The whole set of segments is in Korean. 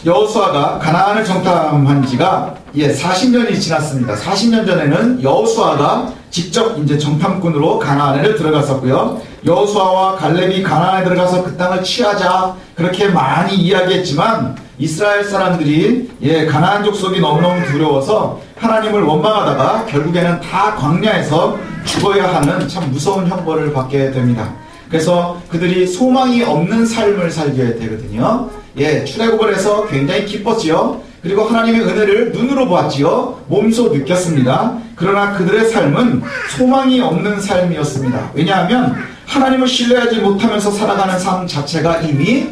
여호수아가 가나안을 정탐한 지가 40년이 지났습니다. 40년 전에는 여호수아가 직접 이제 정탐꾼으로 가나안에 들어갔었고요. 여호수아와 갈렙이 가나안에 들어가서 그 땅을 취하자 그렇게 많이 이야기했지만 이스라엘 사람들이 가나안 족속이 너무너무 두려워서 하나님을 원망하다가 결국에는 다 광야에서 죽어야 하는 참 무서운 형벌을 받게 됩니다. 그래서 그들이 소망이 없는 삶을 살게 되거든요. 출애굽을 해서 굉장히 기뻤지요. 그리고 하나님의 은혜를 눈으로 보았지요. 몸소 느꼈습니다. 그러나 그들의 삶은 소망이 없는 삶이었습니다. 왜냐하면 하나님을 신뢰하지 못하면서 살아가는 삶 자체가 이미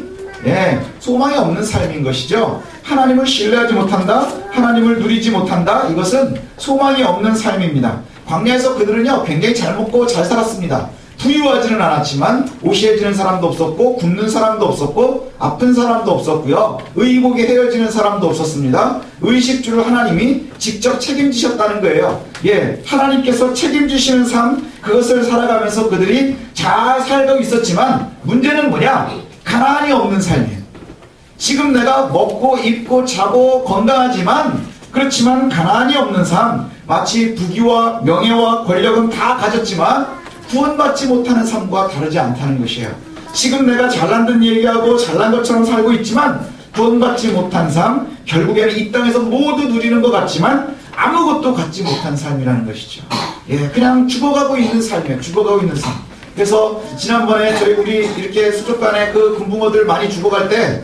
소망이 없는 삶인 것이죠. 하나님을 신뢰하지 못한다, 하나님을 누리지 못한다, 이것은 소망이 없는 삶입니다. 광야에서 그들은요 굉장히 잘 먹고 잘 살았습니다. 부유하지는 않았지만 오시해지는 사람도 없었고 굶는 사람도 없었고 아픈 사람도 없었고요. 의복에 헤어지는 사람도 없었습니다. 의식주를 하나님이 직접 책임지셨다는 거예요. 하나님께서 책임지시는 삶, 그것을 살아가면서 그들이 잘 살고 있었지만 문제는 뭐냐? 가나안이 없는 삶이에요. 지금 내가 먹고 입고 자고 건강하지만 그렇지만 가나안이 없는 삶, 마치 부귀와 명예와 권력은 다 가졌지만 구원받지 못하는 삶과 다르지 않다는 것이에요. 지금 내가 잘난 듯 얘기하고 잘난 것처럼 살고 있지만 구원받지 못한 삶, 결국에는 이 땅에서 모두 누리는 것 같지만 아무것도 갖지 못한 삶이라는 것이죠. 그냥 죽어가고 있는 삶이에요. 죽어가고 있는 삶. 그래서 지난번에 우리 이렇게 수족관에 그 금붕어들 많이 죽어갈 때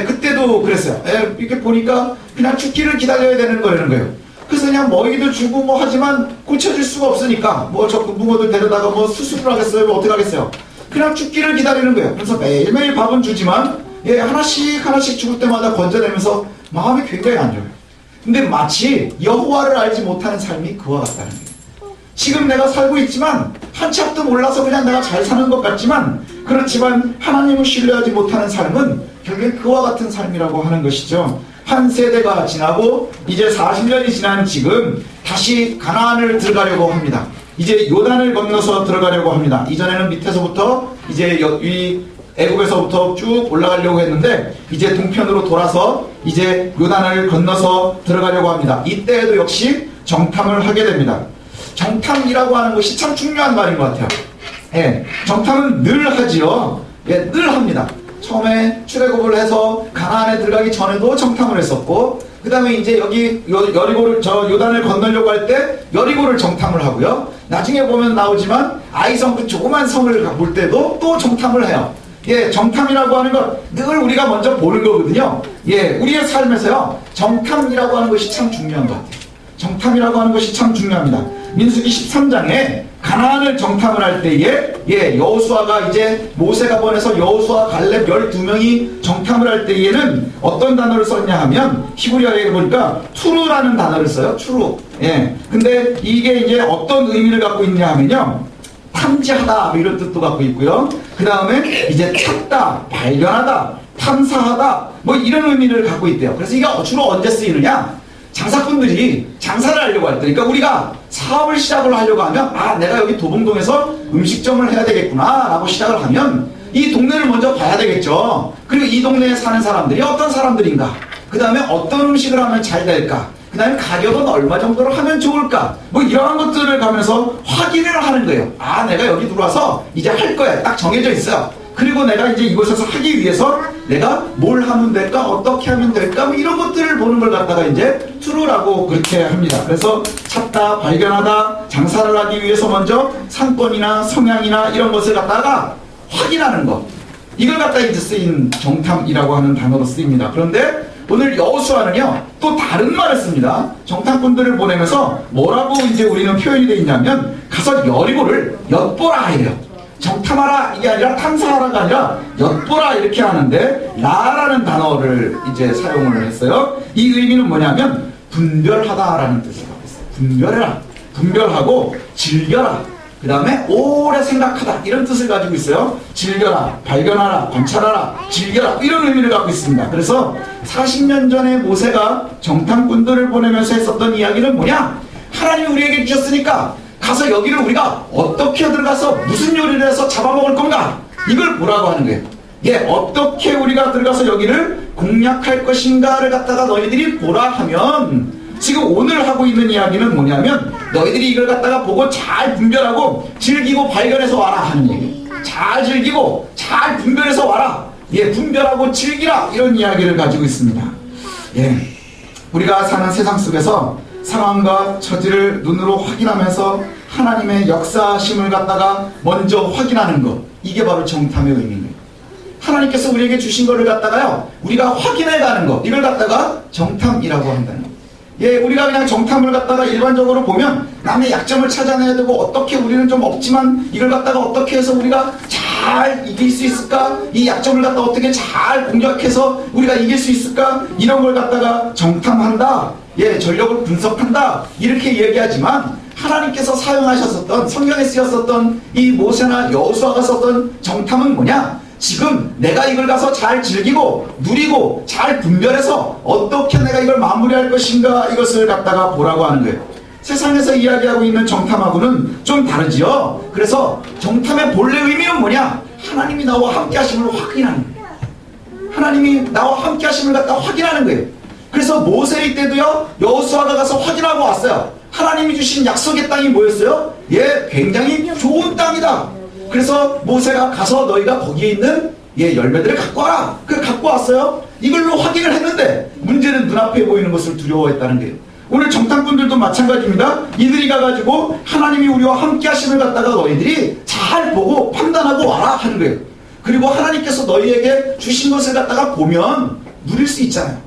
그때도 그랬어요. 이렇게 보니까 그냥 죽기를 기다려야 되는 거예요. 그래서 그냥 먹이도 주고 뭐 하지만 고쳐줄 수가 없으니까 뭐 저 금붕어들 데려다가 뭐 수술을 하겠어요? 뭐 어떻게 하겠어요? 그냥 죽기를 기다리는 거예요. 그래서 매일매일 밥은 주지만 하나씩 죽을 때마다 건져내면서 마음이 굉장히 안 좋아요. 근데 마치 여호와를 알지 못하는 삶이 그와 같다는 거예요. 지금 내가 살고 있지만 한치 앞도 몰라서 그냥 내가 잘 사는 것 같지만 그렇지만 하나님을 신뢰하지 못하는 삶은 결국엔 그와 같은 삶이라고 하는 것이죠. 한 세대가 지나고 이제 40년이 지난 지금 다시 가나안을 들어가려고 합니다. 이제 요단을 건너서 들어가려고 합니다. 이전에는 밑에서부터 이제 이 애굽에서부터 쭉 올라가려고 했는데 이제 동편으로 돌아서 이제 요단을 건너서 들어가려고 합니다. 이때에도 역시 정탐을 하게 됩니다. 정탐이라고 하는 것이 참 중요한 말인 것 같아요. 정탐은 늘 하지요. 늘 합니다. 처음에 출애굽을 해서 가나안에 들어가기 전에도 정탐을 했었고 그 다음에 이제 여기 여리고를 요단을 건너려고 할 때 여리고를 정탐을 하고요. 나중에 보면 나오지만 아이성 그 조그만 성을 볼 때도 또 정탐을 해요. 정탐이라고 하는 건 늘 우리가 먼저 보는 거거든요. 우리의 삶에서요 정탐이라고 하는 것이 참 중요한 것 같아요. 정탐이라고 하는 것이 참 중요합니다. 민수기 13장에 가나안을 정탐을 할 때에 여호수아가 이제 모세가 보내서 여호수아 갈렙 12명이 정탐을 할 때에는 어떤 단어를 썼냐 하면 히브리어에 보니까 투루라는 단어를 써요. 투루. 근데 이게 이제 어떤 의미를 갖고 있냐 하면요 탐지하다 이런 뜻도 갖고 있고요. 그 다음에 이제 찾다, 발견하다, 탐사하다 뭐 이런 의미를 갖고 있대요. 그래서 이게 주로 언제 쓰이느냐? 장사꾼들이 장사를 하려고 할 때, 그러니까 우리가 사업을 시작을 하려고 하면 내가 여기 도봉동에서 음식점을 해야 되겠구나 라고 시작을 하면 이 동네를 먼저 봐야 되겠죠. 그리고 이 동네에 사는 사람들이 어떤 사람들인가, 그 다음에 어떤 음식을 하면 잘 될까, 그 다음에 가격은 얼마 정도로 하면 좋을까, 뭐 이러한 것들을 가면서 확인을 하는 거예요. 내가 여기 들어와서 이제 할 거야. 딱 정해져 있어요. 그리고 내가 이제 이곳에서 하기 위해서 내가 뭘 하면 될까, 어떻게 하면 될까, 뭐 이런 것들을 보는 걸 갖다가 이제 투루라고 그렇게 합니다. 그래서 찾다, 발견하다, 장사를 하기 위해서 먼저 상권이나 성향이나 이런 것을 갖다가 확인하는 것, 이걸 갖다 이제 쓰인 정탐이라고 하는 단어로 쓰입니다. 그런데 오늘 여호수아는요 또 다른 말을 씁니다. 정탐꾼들을 보내면서 뭐라고 이제 우리는 표현이 되어 있냐면 가서 여리고를 엿보라 해요. 정탐하라 이게 아니라 탐사하라가 아니라 엿보라 이렇게 하는데 라라는 단어를 이제 사용을 했어요. 이 의미는 뭐냐면 분별하다라는 뜻을 갖고 있어요. 분별해라, 분별하고 즐겨라, 그 다음에 오래 생각하다 이런 뜻을 가지고 있어요. 즐겨라, 발견하라, 관찰하라, 즐겨라 이런 의미를 갖고 있습니다. 그래서 40년 전에 모세가 정탐꾼들을 보내면서 했었던 이야기는 뭐냐? 하나님이 우리에게 주셨으니까 가서 여기를 우리가 어떻게 들어가서 무슨 요리를 해서 잡아먹을 건가, 이걸 보라고 하는 거예요. 어떻게 우리가 들어가서 여기를 공략할 것인가를 갖다가 너희들이 보라 하면, 지금 오늘 하고 있는 이야기는 뭐냐면 너희들이 이걸 갖다가 보고 잘 분별하고 즐기고 발견해서 와라 하는 얘기. 잘 즐기고 잘 분별해서 와라. 분별하고 즐기라, 이런 이야기를 가지고 있습니다. 우리가 사는 세상 속에서 상황과 처지를 눈으로 확인하면서 하나님의 역사심을 갖다가 먼저 확인하는 것, 이게 바로 정탐의 의미입니다. 하나님께서 우리에게 주신 것을 갖다가요, 우리가 확인해 가는 것, 이걸 갖다가 정탐이라고 한다는 것. 우리가 그냥 정탐을 갖다가 일반적으로 보면 남의 약점을 찾아내야 되고, 어떻게 우리는 좀 없지만 이걸 갖다가 어떻게 해서 우리가 잘 이길 수 있을까, 이 약점을 갖다가 어떻게 잘 공략해서 우리가 이길 수 있을까, 이런 걸 갖다가 정탐한다, 전력을 분석한다, 이렇게 얘기하지만, 하나님께서 사용하셨었던, 성경에 쓰였었던 이 모세나 여호수아가 썼던 정탐은 뭐냐? 지금 내가 이걸 가서 잘 즐기고 누리고 잘 분별해서 어떻게 내가 이걸 마무리할 것인가, 이것을 갖다가 보라고 하는 거예요. 세상에서 이야기하고 있는 정탐하고는 좀 다르지요. 그래서 정탐의 본래 의미는 뭐냐? 하나님이 나와 함께 하심을 확인하는 거예요. 하나님이 나와 함께 하심을 갖다 확인하는 거예요. 그래서 모세의 때도요, 여호수아가 가서 확인하고 왔어요. 하나님이 주신 약속의 땅이 뭐였어요? 굉장히 좋은 땅이다. 그래서 모세가 가서 너희가 거기에 있는 열매들을 갖고 와라. 그걸 갖고 왔어요. 이걸로 확인을 했는데, 문제는 눈앞에 보이는 것을 두려워했다는 거예요. 오늘 정탐꾼들도 마찬가지입니다. 이들이 가가지고 하나님이 우리와 함께 하심을 갖다가 너희들이 잘 보고 판단하고 와라 하는 거예요. 그리고 하나님께서 너희에게 주신 것을 갖다가 보면 누릴 수 있잖아요.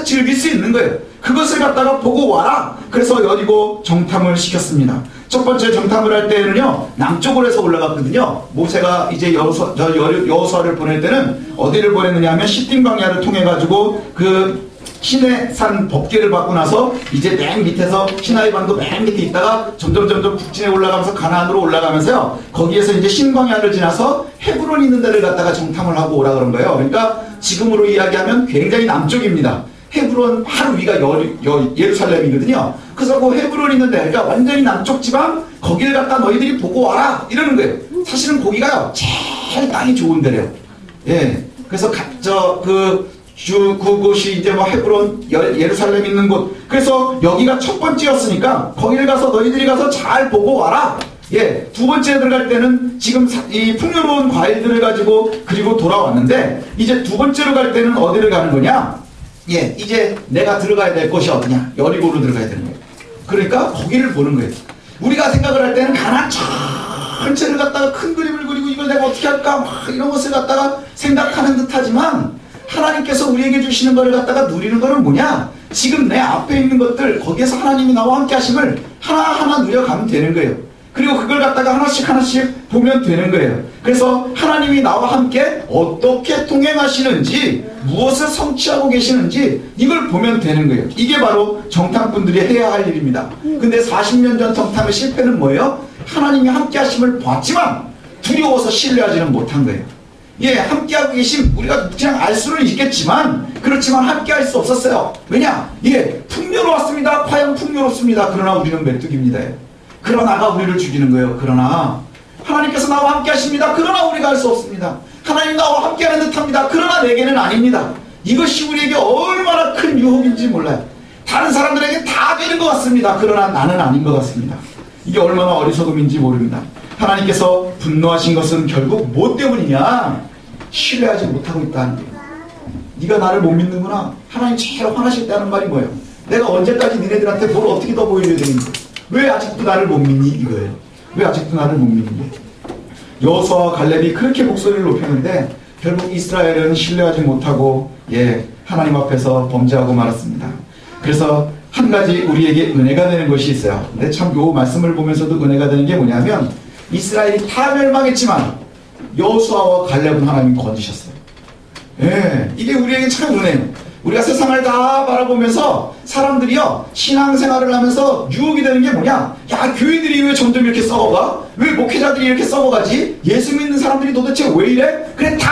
즐길 수 있는 거예요. 그것을 갖다가 보고 와라. 그래서 여리고 정탐을 시켰습니다. 첫 번째 정탐을 할 때는요, 남쪽으로 해서 올라갔거든요. 모세가 이제 여호수아를 보낼 때는 어디를 보냈느냐 하면 시딤 광야를 통해 가지고 그 시내산 법궤를 받고 나서 이제 맨 밑에서 시나이 반도 맨 밑에 있다가 점점 북진에 올라가면서 가나안으로 올라가면서요, 거기에서 이제 신광야를 지나서 헤브론 있는 데를 갖다가 정탐을 하고 오라 그런 거예요. 그러니까 지금으로 이야기하면 굉장히 남쪽입니다. 헤브론 바로 위가 예루살렘이거든요. 그래서 그 헤브론 있는 데, 그러니까 완전히 남쪽 지방, 거기를 갖다 너희들이 보고 와라, 이러는 거예요. 사실은 거기가요, 제일 땅이 좋은 데래요. 그래서 그곳이 이제 헤브론, 예루살렘 있는 곳. 그래서 여기가 첫 번째였으니까 거기를 가서 너희들이 가서 잘 보고 와라. 두 번째 들어갈 때는 지금 이 풍요로운 과일들을 가지고 그리고 돌아왔는데, 이제 두 번째로 갈 때는 어디를 가는 거냐? 이제 내가 들어가야 될 곳이 어디냐? 여리고로 들어가야 되는 거예요. 그러니까 거기를 보는 거예요. 우리가 생각을 할 때는 가나안 전체를 갖다가 큰 그림을 그리고 이걸 내가 어떻게 할까? 막 이런 것을 갖다가 생각하는 듯 하지만, 하나님께서 우리에게 주시는 것을 갖다가 누리는 것은 뭐냐? 지금 내 앞에 있는 것들, 거기에서 하나님이 나와 함께 하심을 하나하나 누려가면 되는 거예요. 그리고 그걸 갖다가 하나씩 보면 되는 거예요. 그래서 하나님이 나와 함께 어떻게 동행하시는지, 무엇을 성취하고 계시는지, 이걸 보면 되는 거예요. 이게 바로 정탐꾼들이 해야 할 일입니다. 근데 40년 전 정탐의 실패는 뭐예요? 하나님이 함께 하심을 봤지만 두려워서 신뢰하지는 못한 거예요. 함께하고 계심, 우리가 그냥 알 수는 있겠지만, 그렇지만 함께할 수 없었어요. 왜냐? 풍요로웠습니다. 과연 풍요롭습니다. 그러나 우리는 메뚜기입니다. 그러나가 우리를 죽이는 거예요. 그러나 하나님께서 나와 함께 하십니다. 그러나 우리가 할 수 없습니다. 하나님 나와 함께 하는 듯 합니다. 그러나 내게는 아닙니다. 이것이 우리에게 얼마나 큰 유혹인지 몰라요. 다른 사람들에게 다 되는 것 같습니다. 그러나 나는 아닌 것 같습니다. 이게 얼마나 어리석음인지 모릅니다. 하나님께서 분노하신 것은 결국 뭐 때문이냐? 신뢰하지 못하고 있다는 거예요. 네가 나를 못 믿는구나. 하나님 제일 화나실 때 하는 말이 뭐예요? 내가 언제까지 니네들한테 뭘 어떻게 더 보여줘야 되는지, 왜 아직도 나를 못 믿니? 이거예요. 왜 아직도 나를 못 믿니? 여호수아와 갈렙이 그렇게 목소리를 높였는데 결국 이스라엘은 신뢰하지 못하고 하나님 앞에서 범죄하고 말았습니다. 그래서 한 가지 우리에게 은혜가 되는 것이 있어요. 근데 참 요 말씀을 보면서도 은혜가 되는 게 뭐냐면, 이스라엘이 다 멸망했지만 여호수아와 갈렙은 하나님이 건지셨어요. 이게 우리에게 참 은혜예요. 우리가 세상을 다 바라보면서 사람들이요, 신앙생활을 하면서 유혹이 되는 게 뭐냐? 야, 교회들이 왜 점점 이렇게 썩어가? 왜 목회자들이 이렇게 썩어가지? 예수 믿는 사람들이 도대체 왜 이래? 그래, 다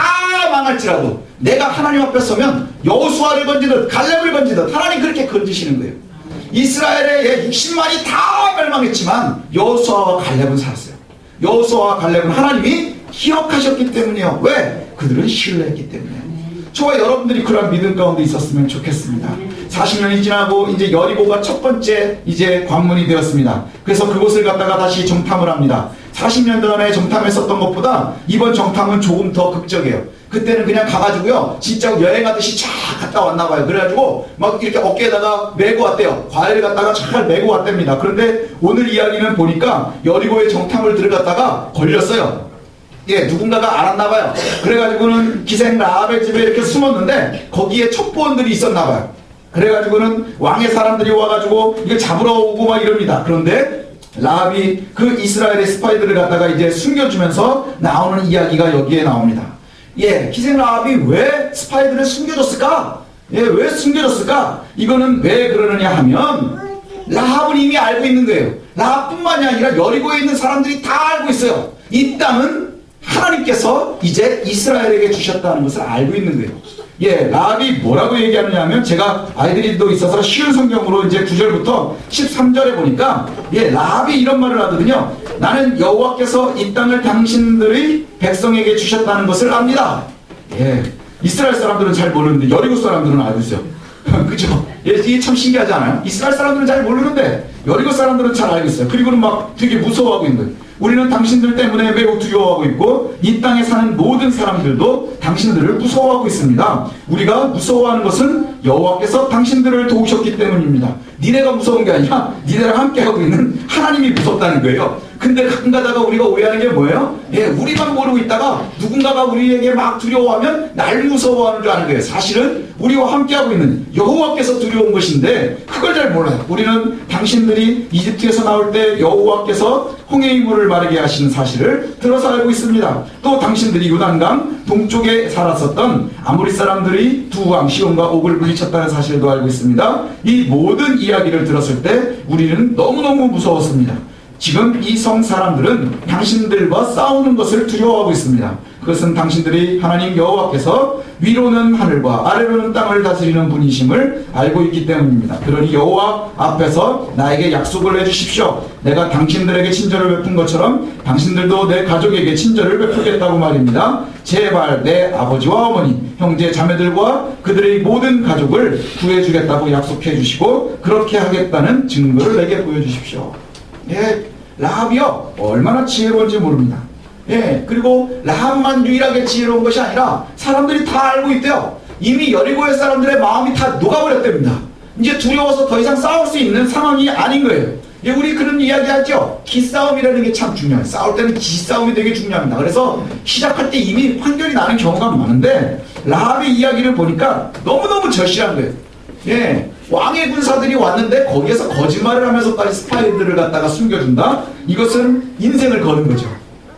망할지라도 내가 하나님 앞에 서면 여호수아를 건지듯 갈렙을 건지듯 하나님 그렇게 건지시는 거예요. 이스라엘의 60만이 다 멸망했지만 여호수아와 갈렙은 살았어요. 여호수아와 갈렙은 하나님이 기억하셨기 때문이에요. 왜? 그들은 신뢰했기 때문에. 저와 여러분들이 그런 믿음 가운데 있었으면 좋겠습니다. 40년이 지나고 이제 여리고가 첫 번째 이제 관문이 되었습니다. 그래서 그곳을 갖다가 다시 정탐을 합니다. 40년 전에 정탐했었던 것보다 이번 정탐은 조금 더 극적이에요. 그때는 그냥 가가지고요, 진짜 여행하듯이 쫙 갔다 왔나 봐요. 그래가지고 막 이렇게 어깨에다가 메고 왔대요. 과일을 갖다가 잘 메고 왔답니다. 그런데 오늘 이야기는 보니까 여리고의 정탐을 들어갔다가 걸렸어요. 예, 누군가가 알았나봐요. 그래가지고는 기생 라합의 집에 이렇게 숨었는데 거기에 첩보원들이 있었나봐요. 그래가지고는 왕의 사람들이 와가지고 이걸 잡으러 오고 막 이럽니다. 그런데 라합이 그 이스라엘의 스파이들을 갖다가 이제 숨겨주면서 나오는 이야기가 여기에 나옵니다. 예, 기생 라합이 왜 스파이들을 숨겨줬을까? 예, 왜 숨겨줬을까? 이거는 왜 그러느냐 하면 라합은 이미 알고 있는 거예요. 라합뿐만이 아니라 여리고에 있는 사람들이 다 알고 있어요. 이 땅은 하나님께서 이제 이스라엘에게 주셨다는 것을 알고 있는 거예요. 예, 라합이 뭐라고 얘기하느냐 하면, 제가 아이들이도 있어서 쉬운 성경으로 이제 9절부터 13절에 보니까, 예, 라합이 이런 말을 하거든요. 나는 여호와께서 이 땅을 당신들의 백성에게 주셨다는 것을 압니다. 예, 이스라엘 사람들은 잘 모르는데 여리고 사람들은 알고 있어요. 그죠? 예, 이게 참 신기하지 않아요? 이스라엘 사람들은 잘 모르는데 여리고 사람들은 잘 알고 있어요. 그리고는 막 되게 무서워하고 있는 거예요. 우리는 당신들 때문에 매우 두려워하고 있고 이 땅에 사는 모든 사람들도 당신들을 무서워하고 있습니다. 우리가 무서워하는 것은 여호와께서 당신들을 도우셨기 때문입니다. 니네가 무서운 게 아니라 니네랑 함께하고 있는 하나님이 무섭다는 거예요. 근데 가끔 가다가 우리가 오해하는 게 뭐예요? 예, 우리만 모르고 있다가 누군가가 우리에게 막 두려워하면 날 무서워하는 줄 아는 거예요. 사실은 우리와 함께하고 있는 여호와께서 두려운 것인데 그걸 잘 몰라요. 우리는 당신들이 이집트에서 나올 때 여호와께서 홍해의 물을 마르게 하시는 사실을 들어서 알고 있습니다. 또 당신들이 요단강 동쪽에 살았었던 아모리 사람들이 두 왕 시온과 옥을 물리쳤다는 사실도 알고 있습니다. 이 모든 이야기를 들었을 때 우리는 너무너무 무서웠습니다. 지금 이 성 사람들은 당신들과 싸우는 것을 두려워하고 있습니다. 그것은 당신들이 하나님 여호와께서 위로는 하늘과 아래로는 땅을 다스리는 분이심을 알고 있기 때문입니다. 그러니 여호와 앞에서 나에게 약속을 해주십시오. 내가 당신들에게 친절을 베푼 것처럼 당신들도 내 가족에게 친절을 베풀겠다고 말입니다. 제발 내 아버지와 어머니, 형제 자매들과 그들의 모든 가족을 구해주겠다고 약속해 주시고 그렇게 하겠다는 증거를 내게 보여주십시오. 예, 라합이요, 얼마나 지혜로운지 모릅니다. 예, 그리고 라합만 유일하게 지혜로운 것이 아니라 사람들이 다 알고 있대요. 이미 여리고의 사람들의 마음이 다 녹아버렸답니다. 이제 두려워서 더 이상 싸울 수 있는 상황이 아닌 거예요. 예, 우리 그런 이야기 하죠. 기싸움이라는 게 참 중요해요. 싸울 때는 기싸움이 되게 중요합니다. 그래서 시작할 때 이미 판결이 나는 경우가 많은데 라합의 이야기를 보니까 너무너무 절실한 거예요. 예, 왕의 군사들이 왔는데 거기에서 거짓말을 하면서까지 스파이들을 갖다가 숨겨준다? 이것은 인생을 거는 거죠.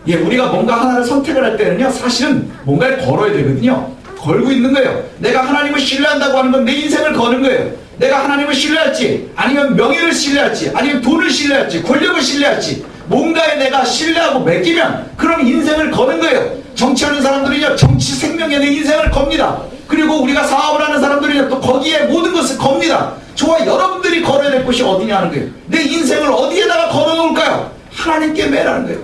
예, 우리가 뭔가 하나를 선택을 할 때는요, 사실은 뭔가를 걸어야 되거든요. 걸고 있는 거예요. 내가 하나님을 신뢰한다고 하는 건 내 인생을 거는 거예요. 내가 하나님을 신뢰할지, 아니면 명예를 신뢰할지, 아니면 돈을 신뢰할지, 권력을 신뢰할지, 뭔가에 내가 신뢰하고 맡기면 그럼 인생을 거는 거예요. 정치하는 사람들은요, 정치 생명에 내 인생을 겁니다. 그리고 우리가 사업을 하는 사람들은요, 또 거기에 모든 것을 겁니다. 저와 여러분들이 걸어야 될 곳이 어디냐 하는 거예요. 내 인생을 어디에다가 걸어놓을까요? 하나님께 매라는 거예요.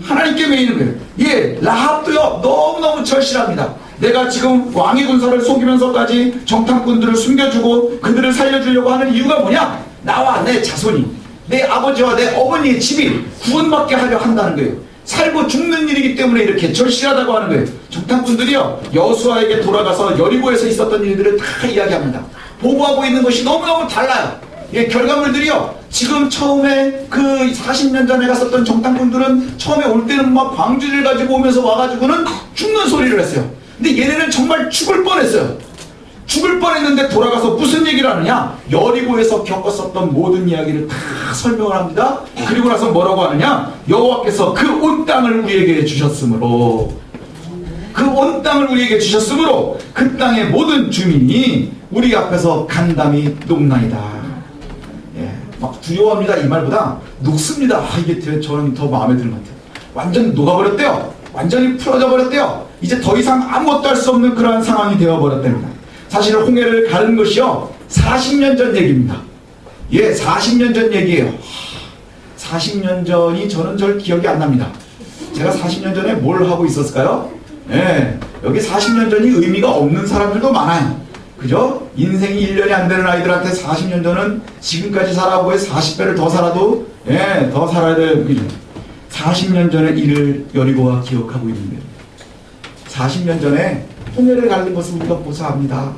하나님께 매이는 거예요. 예, 라합도요, 너무너무 절실합니다. 내가 지금 왕의 군사를 속이면서까지 정탐꾼들을 숨겨주고 그들을 살려주려고 하는 이유가 뭐냐? 나와 내 자손이, 내 아버지와 내 어머니의 집이 구원받게 하려 한다는 거예요. 살고 죽는 일이기 때문에 이렇게 절실하다고 하는 거예요. 정탐꾼들이요, 여호수아에게 돌아가서 여리고에서 있었던 일들을 다 이야기합니다. 보고하고 있는 것이 너무너무 달라요. 예, 결과물들이요, 지금 처음에 그 40년 전에 갔었던 정탐꾼들은 처음에 올 때는 막 광주를 가지고 오면서 와가지고는 죽는 소리를 했어요. 근데 얘네는 정말 죽을 뻔했어요. 죽을 뻔했는데 돌아가서 무슨 얘기를 하느냐? 여리고에서 겪었었던 모든 이야기를 다 설명을 합니다. 그리고 나서 뭐라고 하느냐? 여호와께서 그 온 땅을 우리에게 주셨으므로, 그 온 땅을 우리에게 주셨으므로 그 땅의 모든 주민이 우리 앞에서 간담이 녹나이다. 예, 막 두려워합니다 이 말보다 녹습니다. 아, 이게 저는 더 마음에 드는 것 같아요. 완전 녹아버렸대요. 완전히 풀어져 버렸대요. 이제 더 이상 아무것도 할 수 없는 그러한 상황이 되어버렸답니다. 사실 홍해를 가른 것이요, 40년 전 얘기입니다. 예, 40년 전 얘기예요. 40년 전이 저는 잘 기억이 안 납니다. 제가 40년 전에 뭘 하고 있었을까요? 예, 여기 40년 전이 의미가 없는 사람들도 많아요. 그죠? 인생이 1년이 안 되는 아이들한테 40년 전은 지금까지 살아보에 40배를 더 살아도, 예, 더 살아야 될 일이죠. 40년 전의 일을 여리고가 기억하고 있는데, 40년 전에 홍해를 갈린 것을 우리가 고사합니다.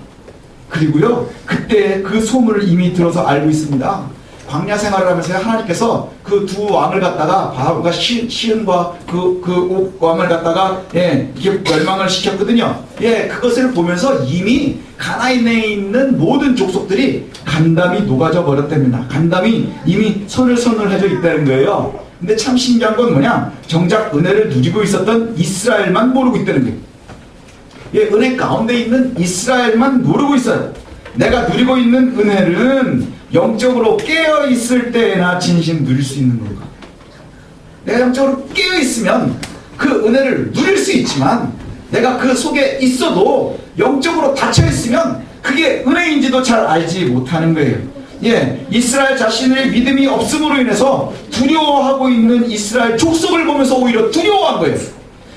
그리고요, 그때 그 소문을 이미 들어서 알고 있습니다. 광야 생활을 하면서 하나님께서 그 두 왕을 갖다가 바울과 시은과 그 왕을 갖다가 이렇게 멸망을 시켰거든요. 그것을 보면서 이미 가나안에 있는 모든 족속들이 간담이 녹아져 버렸답니다. 간담이 이미 서늘서늘해져 있다는 거예요. 근데 참 신기한 건 뭐냐? 정작 은혜를 누리고 있었던 이스라엘만 모르고 있다는 거예요. 은혜 가운데 있는 이스라엘만 모르고 있어요. 내가 누리고 있는 은혜는 영적으로 깨어있을 때나 진심 누릴 수 있는 건가? 내가 영적으로 깨어있으면 그 은혜를 누릴 수 있지만, 내가 그 속에 있어도 영적으로 닫혀있으면 그게 은혜인지도 잘 알지 못하는 거예요. 이스라엘 자신의 믿음이 없음으로 인해서 두려워하고 있는 이스라엘 족속을 보면서 오히려 두려워한 거예요.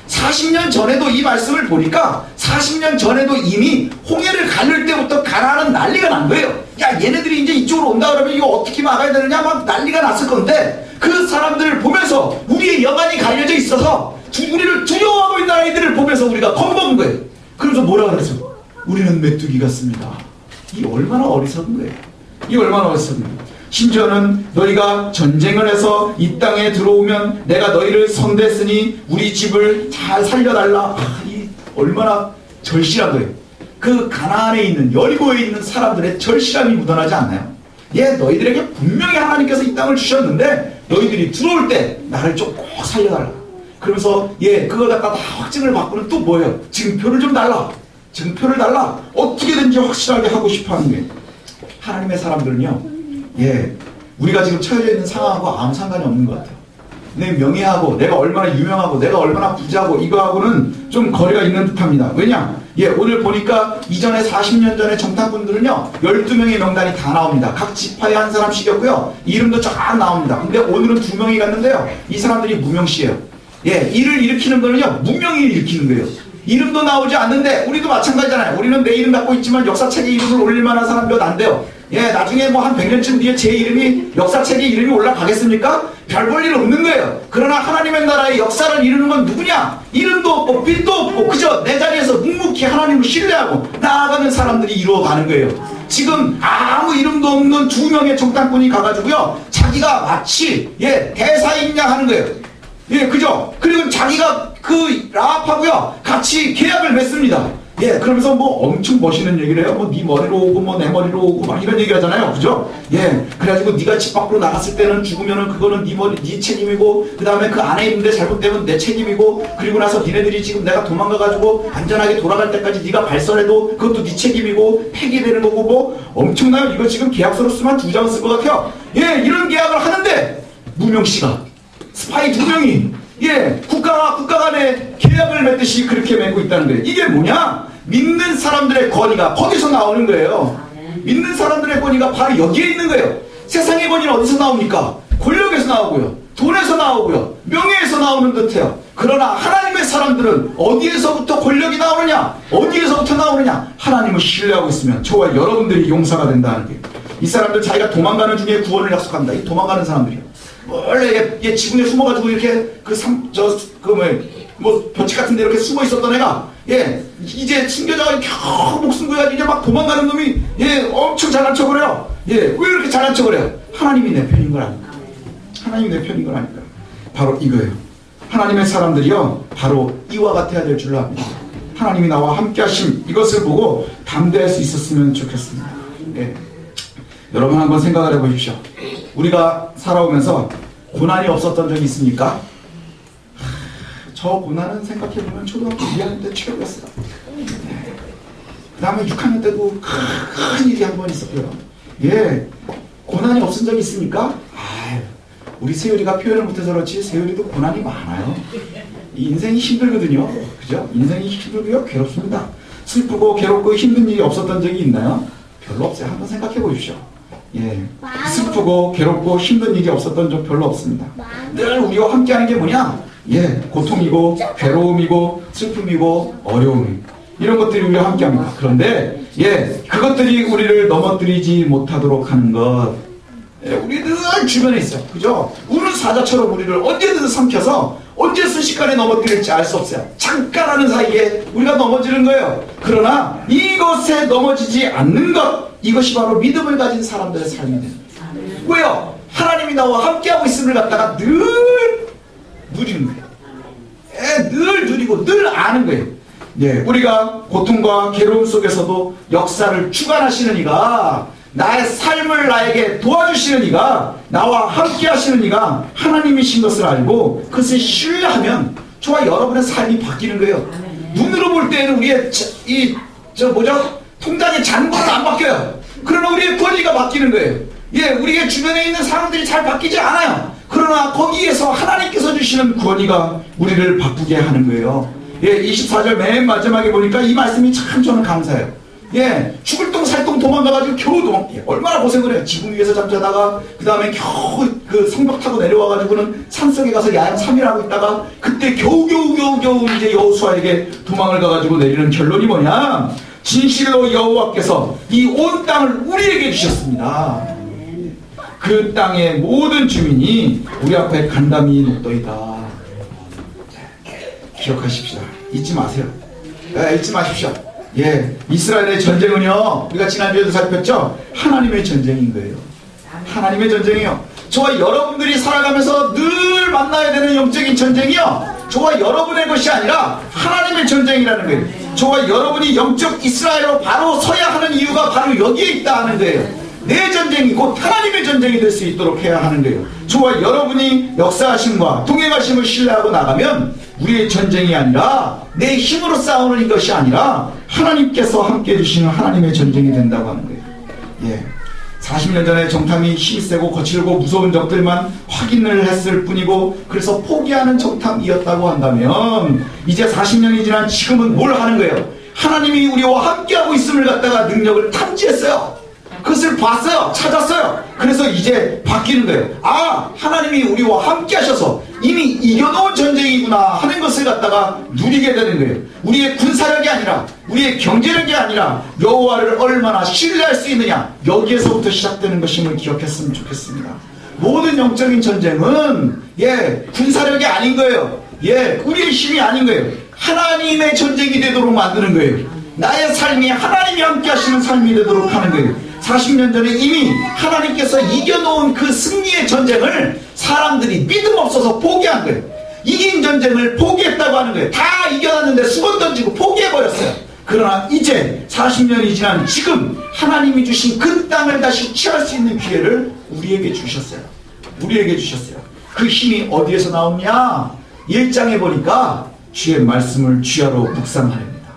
40년 전에도 이 말씀을 보니까 40년 전에도 이미 홍해를 가를 때부터 가나안은 난리가 난 거예요. 야, 얘네들이 이제 이쪽으로 온다 그러면 이거 어떻게 막아야 되느냐 막 난리가 났을 건데, 그 사람들을 보면서 우리의 영안이 갈려져 있어서 우리를 두려워하고 있는 아이들을 보면서 우리가 겁먹은 거예요. 그래서 뭐라 그랬어? 우리는 메뚜기 같습니다. 이게 얼마나 어리석은 거예요. 이게 얼마나 어리석은 거예요. 심지어는 너희가 전쟁을 해서 이 땅에 들어오면 내가 너희를 선대했으니 우리 집을 잘 살려달라. 이 얼마나 절실한 거예요. 그 가나안에 있는, 여리고에 있는 사람들의 절실함이 묻어나지 않나요? 너희들에게 분명히 하나님께서 이 땅을 주셨는데 너희들이 들어올 때 나를 좀 꼭 살려달라. 그러면서 그걸 갖다 다 확증을 받고는 또 뭐예요? 증표를 좀 달라. 증표를 달라. 어떻게든지 확실하게 하고 싶어하는 게, 하나님의 사람들은요, 우리가 지금 처해져 있는 상황하고 아무 상관이 없는 것 같아요. 내 명예하고 내가 얼마나 유명하고 내가 얼마나 부자고 이거하고는 좀 거리가 있는 듯합니다. 왜냐? 오늘 보니까 이전에 40년 전에 정탐꾼들은요 12명의 명단이 다 나옵니다. 각 지파에 한 사람씩이었고요, 이름도 쫙 나옵니다. 근데 오늘은 2명이 갔는데요, 이 사람들이 무명시예요. 일을 일으키는 거는요 무명이 일으키는 거예요. 이름도 나오지 않는데, 우리도 마찬가지잖아요. 우리는 내 이름 갖고 있지만 역사책에 이름을 올릴 만한 사람 몇 안 돼요. 나중에 뭐 한 100년쯤 뒤에 제 이름이, 역사책에 이름이 올라가겠습니까? 별 볼 일 없는 거예요. 그러나 하나님의 나라의 역사를 이루는 건 누구냐? 이름도 없고 빛도 없고 그저 내 자리에서 묵묵히 하나님을 신뢰하고 나아가는 사람들이 이루어가는 거예요. 지금 아무 이름도 없는 2명의 정탐꾼이 가가지고요, 자기가 마치 대사인 양 하는 거예요. 그죠? 그리고 자기가 그 라합하고요 같이 계약을 맺습니다. 그러면서 뭐 엄청 멋있는 얘기를 해요. 뭐 네 머리로 오고 뭐 내 머리로 오고 막 이런 얘기 하잖아요. 그죠? 그래가지고 네가 집 밖으로 나갔을 때는 죽으면은 그거는 네 머리, 네 책임이고, 그 다음에 그 안에 있는데 잘못되면 내 책임이고, 그리고 나서 니네들이 지금 내가 도망가가지고 안전하게 돌아갈 때까지 네가 발설해도 그것도 네 책임이고 폐기되는 거고, 뭐 엄청나요. 이거 지금 계약서로 쓰면 2장 쓸 것 같아요. 이런 계약을 하는데 무명씨가, 스파이 2명이 국가와 국가 간의 계약을 맺듯이 그렇게 맺고 있다는 거예요. 이게 뭐냐? 믿는 사람들의 권위가 거기서 나오는 거예요. 믿는 사람들의 권위가 바로 여기에 있는 거예요. 세상의 권위는 어디서 나옵니까? 권력에서 나오고요, 돈에서 나오고요, 명예에서 나오는 듯해요. 그러나 하나님의 사람들은 어디에서부터 권력이 나오느냐? 어디에서부터 나오느냐? 하나님을 신뢰하고 있으면 저와 여러분들이 용사가 된다는 거예요. 이 사람들 자기가 도망가는 중에 구원을 약속합니다. 이 도망가는 사람들이요, 원래 얘 지붕에 숨어가지고 이렇게 벼치 같은 데 이렇게 숨어 있었던 애가 이제 숨겨져가지고 겨우 목숨 구해가지고 이제 막 도망가는 놈이 엄청 잘난 척을 해요. 왜 이렇게 잘난 척을 해요? 하나님이 내 편인 걸 아니까. 하나님이 내 편인 걸 아니까. 바로 이거예요. 하나님의 사람들이요 바로 이와 같아야 될 줄로 압니다. 하나님이 나와 함께 하심, 이것을 보고 담대할 수 있었으면 좋겠습니다. 여러분 한번 생각을 해보십시오. 우리가 살아오면서 고난이 없었던 적이 있습니까? 저 고난은 생각해보면 초등학교 2학년 때 최고였어요. 그 다음에 6학년 때도 큰 일이 한 번 있었고요. 고난이 없은 적이 있습니까? 우리 세율이가 표현을 못해서 그렇지 세율이도 고난이 많아요. 인생이 힘들거든요. 그죠? 인생이 힘들고요, 괴롭습니다. 슬프고 괴롭고 힘든 일이 없었던 적이 있나요? 별로 없어요. 한번 생각해 보십시오. 슬프고 괴롭고 힘든 일이 없었던 적 별로 없습니다. 늘 우리와 함께하는 게 뭐냐? 고통이고 괴로움이고 슬픔이고 어려움, 이런 것들이 우리와 함께합니다. 그런데 그것들이 우리를 넘어뜨리지 못하도록 하는 것, 우리 늘 주변에 있어요. 그죠? 우는 사자처럼 우리를 언제든 삼켜서 언제 순식간에 넘어뜨릴지 알 수 없어요. 잠깐 하는 사이에 우리가 넘어지는 거예요. 그러나 이것에 넘어지지 않는 것, 이것이 바로 믿음을 가진 사람들의 삶이 됩니다. 왜요? 하나님이 나와 함께하고 있음을 갖다가 늘 누리는 거예요. 늘 누리고 늘 아는 거예요. 우리가 고통과 괴로움 속에서도 역사를 주관하시는 이가, 나의 삶을 나에게 도와주시는 이가, 나와 함께 하시는 이가 하나님이신 것을 알고 그것을 신뢰하면 저와 여러분의 삶이 바뀌는 거예요. 눈으로 볼 때는 우리의 통장의 잔고는 안 바뀌어요. 그러나 우리의 권위가 바뀌는 거예요. 우리의 주변에 있는 사람들이 잘 바뀌지 않아요. 그러나 거기에서 하나님께서 주시는 권위가 우리를 바꾸게 하는 거예요. 24절 맨 마지막에 보니까 이 말씀이 참 저는 감사해요. 죽을 똥 살똥 도망가가지고 겨우 도망가요. 얼마나 고생을 해요. 지붕 위에서 잠자다가 그 다음에 겨우 그 성벽 타고 내려와가지고는 산속에 가서 야영 3일 하고 있다가 그때 겨우 이제 여호수아에게 도망을 가가지고 내리는 결론이 뭐냐? 진실로 여호와께서 이 온 땅을 우리에게 주셨습니다. 그 땅의 모든 주민이 우리 앞에 간담이 놓더이다. 기억하십시다. 잊지 마세요. 잊지 마십시오. 이스라엘의 전쟁은요, 우리가 지난주에도 살폈죠? 하나님의 전쟁인 거예요. 하나님의 전쟁이요. 저와 여러분들이 살아가면서 늘 만나야 되는 영적인 전쟁이요, 저와 여러분의 것이 아니라 하나님의 전쟁이라는 거예요. 저와 여러분이 영적 이스라엘로 바로 서야 하는 이유가 바로 여기에 있다 하는 거예요. 내 전쟁이 곧 하나님의 전쟁이 될 수 있도록 해야 하는 거예요. 저와 여러분이 역사하심과 동행하심을 신뢰하고 나가면 우리의 전쟁이 아니라 내 힘으로 싸우는 것이 아니라 하나님께서 함께 해주시는 하나님의 전쟁이 된다고 하는 거예요. 40년 전에 정탐이 힘이 세고 거칠고 무서운 적들만 확인을 했을 뿐이고 그래서 포기하는 정탐이었다고 한다면 이제 40년이 지난 지금은 뭘 하는 거예요? 하나님이 우리와 함께하고 있음을 갖다가 능력을 탐지했어요. 그것을 봤어요. 찾았어요. 그래서 이제 바뀌는 거예요. 하나님이 우리와 함께 하셔서 이미 이겨놓은 전쟁이구나 하는 것을 갖다가 누리게 되는 거예요. 우리의 군사력이 아니라, 우리의 경제력이 아니라 여호와를 얼마나 신뢰할 수 있느냐, 여기에서부터 시작되는 것임을 기억했으면 좋겠습니다. 모든 영적인 전쟁은 군사력이 아닌 거예요. 우리의 힘이 아닌 거예요. 하나님의 전쟁이 되도록 만드는 거예요. 나의 삶이 하나님이 함께 하시는 삶이 되도록 하는 거예요. 40년 전에 이미 하나님께서 이겨놓은 그 승리의 전쟁을 사람들이 믿음 없어서 포기한 거예요. 이긴 전쟁을 포기했다고 하는 거예요. 다 이겨놨는데 수건 던지고 포기해버렸어요. 그러나 이제 40년이 지난 지금 하나님이 주신 그 땅을 다시 취할 수 있는 기회를 우리에게 주셨어요. 우리에게 주셨어요. 그 힘이 어디에서 나오냐? 1장에 보니까 주의 말씀을 주야로 묵상하렵니다.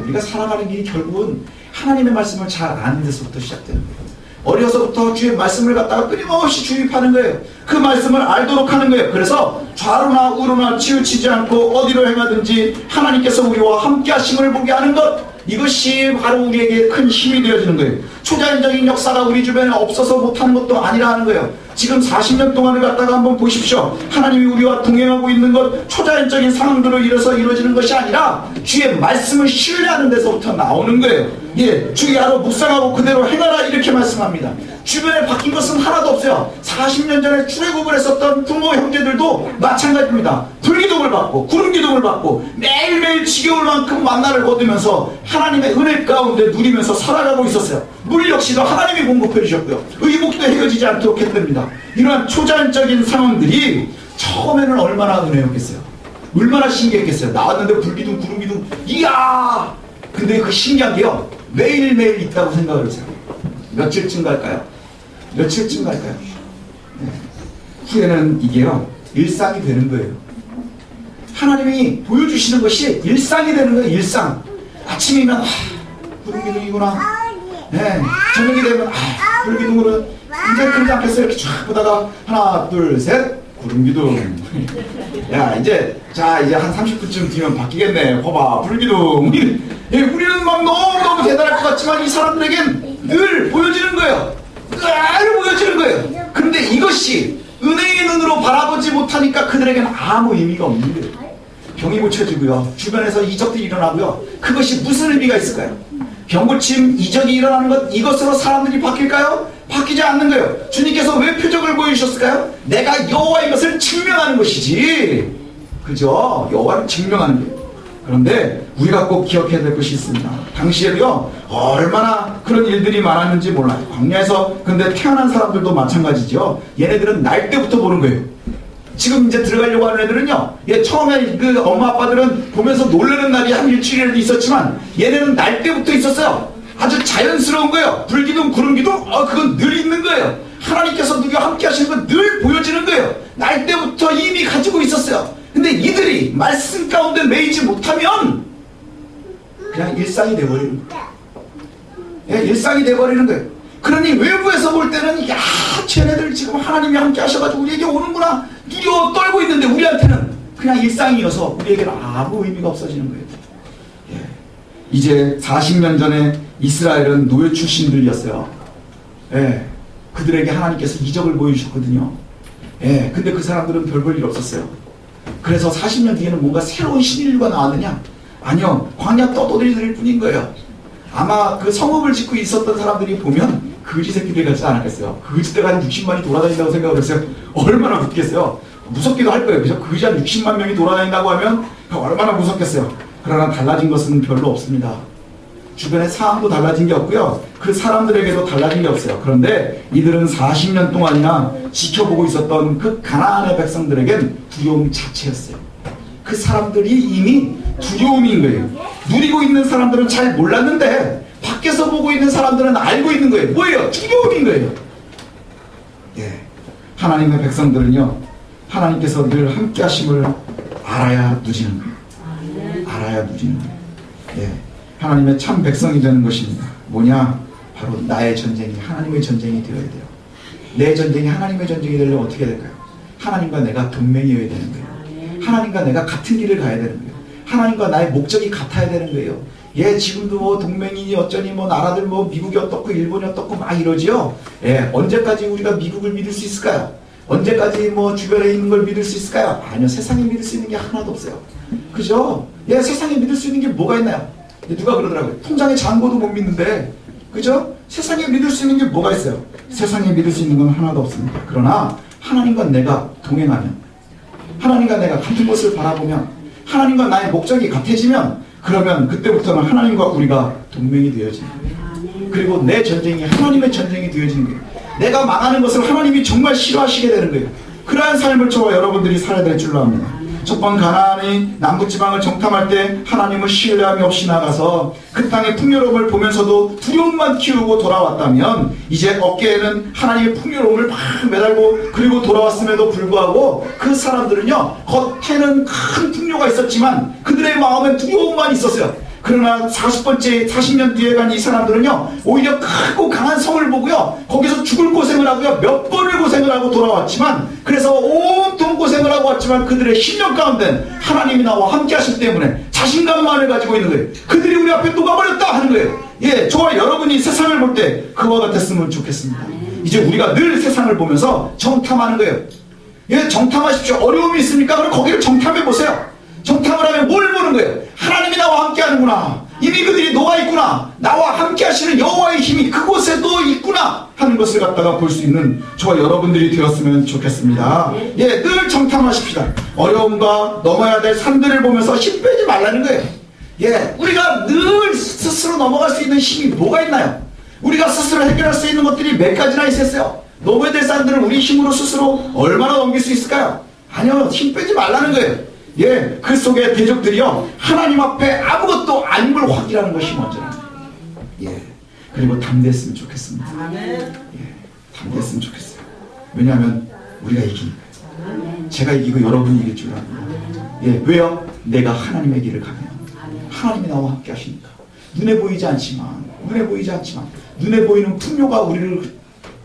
우리가 살아가는 길이 결국은 하나님의 말씀을 잘 아는 데서부터 시작되는 거예요. 어려서부터 주의 말씀을 갖다가 끊임없이 주입하는 거예요. 그 말씀을 알도록 하는 거예요. 그래서 좌로나 우로나 치우치지 않고 어디로 행하든지 하나님께서 우리와 함께 하심을 보게 하는 것, 이것이 바로 우리에게 큰 힘이 되어지는 거예요. 초자연적인 역사가 우리 주변에 없어서 못하는 것도 아니라 하는 거예요. 지금 40년 동안을 갖다가 한번 보십시오. 하나님이 우리와 동행하고 있는 것, 초자연적인 상황들로 인해서 이루어지는 것이 아니라 주의 말씀을 신뢰하는 데서부터 나오는 거예요. 주야로 묵상하고 그대로 행하라, 이렇게 말씀합니다. 주변에 바뀐 것은 하나도 없어요. 40년 전에 출애굽을 했었던 부모 형제들도 마찬가지입니다. 불기둥을 받고 구름기둥을 받고 매일매일 지겨울 만큼 만나를 거두면서 하나님의 은혜 가운데 누리면서 살아가고 있었어요. 물 역시도 하나님이 공급해 주셨고요. 의복도 헤어지지 않도록 했답니다. 이러한 초자연적인 상황들이 처음에는 얼마나 은혜였겠어요. 얼마나 신기했겠어요. 나왔는데 불기둥 구름기둥, 이야! 근데 그 신기한 게요, 매일매일 있다고 생각을 하세요. 며칠쯤 갈까요? 며칠쯤 갈까요? 후에는 이게요, 일상이 되는 거예요. 하나님이 보여주시는 것이 일상이 되는 거예요. 일상. 아침이면 구름기둥이구나. 저녁이 되면 불기둥으로 이제 그러지 않겠어요. 이렇게 쫙 보다가 하나 둘 셋 구름기둥. 야 이제 한 30분쯤 뒤면 바뀌겠네. 봐봐 불기둥. 우리는 막 너무너무 대단할 것 같지만 이 사람들에겐 늘 보여지는 거예요. 늘 보여지는 거예요. 근데 이것이 은혜의 눈으로 바라보지 못하니까 그들에게는 아무 의미가 없는 거예요. 병이 고쳐지고요. 주변에서 이적들이 일어나고요. 그것이 무슨 의미가 있을까요? 병 고침, 이적이 일어나는 것, 이것으로 사람들이 바뀔까요? 바뀌지 않는 거예요. 주님께서 왜 표적을 보여주셨을까요? 내가 여호와인 것을 증명하는 것이지. 그죠? 여호와를 증명하는 거예요. 그런데 우리가 꼭 기억해야 될 것이 있습니다. 당시에도요, 얼마나 그런 일들이 많았는지 몰라요. 광야에서 근데 태어난 사람들도 마찬가지죠. 얘네들은 날 때부터 보는 거예요. 지금 이제 들어가려고 하는 애들은요, 처음에 그 엄마 아빠들은 보면서 놀라는 날이 한 일주일에도 있었지만 얘네는 날 때부터 있었어요. 아주 자연스러운 거예요. 불기둥 구름기둥, 그건 늘 있는 거예요. 하나님께서 누가 함께 하시는 건 늘 보여지는 거예요. 날 때부터 이미 가지고 있었어요. 근데 이들이 말씀 가운데 매이지 못하면 그냥 일상이 돼버리는 거예요. 일상이 돼버리는 거예요. 그러니 외부에서 볼 때는 야, 쟤네들 지금 하나님이 함께 하셔가지고 우리에게 오는구나 두려워 떨고 있는데 우리한테는 그냥 일상이어서 우리에게는 아무 의미가 없어지는 거예요. 이제 40년 전에 이스라엘은 노예 출신들이었어요. 그들에게 하나님께서 이적을 보여주셨거든요. 근데 그 사람들은 별 볼 일 없었어요. 그래서 40년 뒤에는 뭔가 새로운 신인류가 나왔느냐? 아니요, 광야 떠돌이들일 뿐인 거예요. 아마 그 성읍을 짓고 있었던 사람들이 보면 거지 새끼들 같지 않았겠어요. 거지대가 한 60만이 돌아다닌다고 생각을 했어요. 얼마나 웃겠어요. 무섭기도 할 거예요. 그죠? 거지 한 60만 명이 돌아다닌다고 하면 얼마나 무섭겠어요. 그러나 달라진 것은 별로 없습니다. 주변의 상황도 달라진 게 없고요. 그 사람들에게도 달라진 게 없어요. 그런데 이들은 40년 동안이나 지켜보고 있었던 그 가나안의 백성들에겐 두려움 자체였어요. 그 사람들이 이미 두려움인 거예요. 누리고 있는 사람들은 잘 몰랐는데 밖에서 보고 있는 사람들은 알고 있는 거예요. 뭐예요? 두려움인 거예요. 하나님의 백성들은요, 하나님께서 늘 함께 하심을 알아야 누리는 거예요. 알아야 누리는 거예요. 하나님의 참 백성이 되는 것입니다. 뭐냐? 바로 나의 전쟁이 하나님의 전쟁이 되어야 돼요. 내 전쟁이 하나님의 전쟁이 되려면 어떻게 될까요? 하나님과 내가 동맹이어야 되는 거예요. 하나님과 내가 같은 길을 가야 되는 거예요. 하나님과 나의 목적이 같아야 되는 거예요. 지금도 뭐 동맹이니 어쩌니 뭐 나라들 뭐 미국이 어떻고 일본이 어떻고 막 이러지요. 언제까지 우리가 미국을 믿을 수 있을까요? 언제까지 뭐 주변에 있는 걸 믿을 수 있을까요? 아니요, 세상에 믿을 수 있는 게 하나도 없어요. 그죠? 세상에 믿을 수 있는 게 뭐가 있나요? 누가 그러더라고요. 통장에 잔고도 못 믿는데, 그죠? 세상에 믿을 수 있는 게 뭐가 있어요? 세상에 믿을 수 있는 건 하나도 없습니다. 그러나 하나님과 내가 동행하면, 하나님과 내가 같은 곳을 바라보면, 하나님과 나의 목적이 같아지면, 그러면 그때부터는 하나님과 우리가 동맹이 되어지는 거예요. 그리고 내 전쟁이 하나님의 전쟁이 되어지는 거예요. 내가 망하는 것을 하나님이 정말 싫어하시게 되는 거예요. 그러한 삶을 저와 여러분들이 살아야 될 줄로 압니다. 첫 번 가나안이 남북지방을 정탐할 때 하나님을 신뢰함이 없이 나가서 그 땅의 풍요로움을 보면서도 두려움만 키우고 돌아왔다면, 이제 어깨에는 하나님의 풍요로움을 막 매달고 그리고 돌아왔음에도 불구하고 그 사람들은요, 겉에는 큰 풍요가 있었지만 그들의 마음엔 두려움만 있었어요. 그러나 40년 뒤에 간 이 사람들은요, 오히려 크고 강한 성을 보고요, 거기서 죽을 고생을 하고요, 몇 번을 고생을 하고 돌아왔지만, 그래서 온통 고생을 하고 왔지만 그들의 심령 가운데 하나님이 나와 함께 하시기 때문에 자신감만을 가지고 있는 거예요. 그들이 우리 앞에 녹아버렸다 하는 거예요. 저와 여러분이 세상을 볼 때 그와 같았으면 좋겠습니다. 이제 우리가 늘 세상을 보면서 정탐하는 거예요. 정탐하십시오. 어려움이 있습니까? 그럼 거기를 정탐해 보세요. 정탐을 하면 뭘 보는 거예요? 하나님이 나와 함께 하는구나. 이미 그들이 녹아있구나. 나와 함께 하시는 여호와의 힘이 그곳에도 있구나 하는 것을 갖다가 볼 수 있는 저와 여러분들이 되었으면 좋겠습니다. 늘 정탐하십시다. 어려움과 넘어야 될 산들을 보면서 힘 빼지 말라는 거예요. 우리가 늘 스스로 넘어갈 수 있는 힘이 뭐가 있나요? 우리가 스스로 해결할 수 있는 것들이 몇 가지나 있었어요. 넘어야 될 산들을 우리 힘으로 스스로 얼마나 넘길 수 있을까요? 아니요, 힘 빼지 말라는 거예요. 그 속에 대적들이요, 하나님 앞에 아무것도 아닌 걸 확인하는 것이 먼저랍니다. 그리고 담대했으면 좋겠습니다. 담대했으면 좋겠어요. 왜냐하면 우리가 이기니까요. 제가 이기고 여러분이 이길 줄 압니다. 왜요? 내가 하나님의 길을 가면 하나님이 나와 함께 하시니까. 눈에 보이지 않지만 눈에 보이는 풍요가 우리를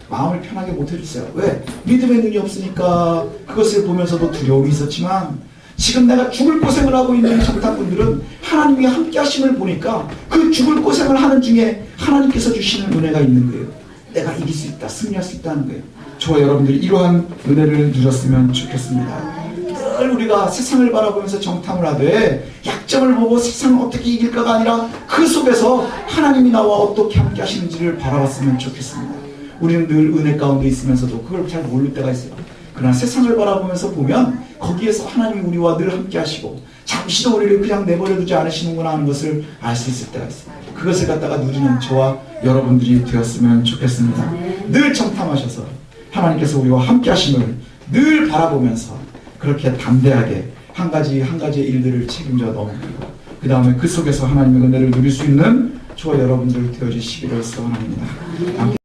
마음을 편하게 못 해주세요. 왜? 믿음의 눈이 없으니까. 그것을 보면서도 두려움이 있었지만, 지금 내가 죽을 고생을 하고 있는 정탐꾼들은 하나님이 함께 하심을 보니까 그 죽을 고생을 하는 중에 하나님께서 주시는 은혜가 있는 거예요. 내가 이길 수 있다, 승리할 수 있다는 거예요. 저와 여러분들이 이러한 은혜를 누렸으면 좋겠습니다. 늘 우리가 세상을 바라보면서 정탐을 하되 약점을 보고 세상을 어떻게 이길까가 아니라 그 속에서 하나님이 나와 어떻게 함께 하시는지를 바라봤으면 좋겠습니다. 우리는 늘 은혜 가운데 있으면서도 그걸 잘 모를 때가 있어요. 그러나 세상을 바라보면서 보면 거기에서 하나님이 우리와 늘 함께 하시고 잠시도 우리를 그냥 내버려두지 않으시는구나 하는 것을 알 수 있을 때가 있어요. 그것을 갖다가 누리는 저와 여러분들이 되었으면 좋겠습니다. 늘 정탐하셔서 하나님께서 우리와 함께 하심을 늘 바라보면서 그렇게 담대하게 한 가지 한 가지의 일들을 책임져 넘기고 그 다음에 그 속에서 하나님의 은혜를 누릴 수 있는 저와 여러분들 되어주시기를 소원합니다.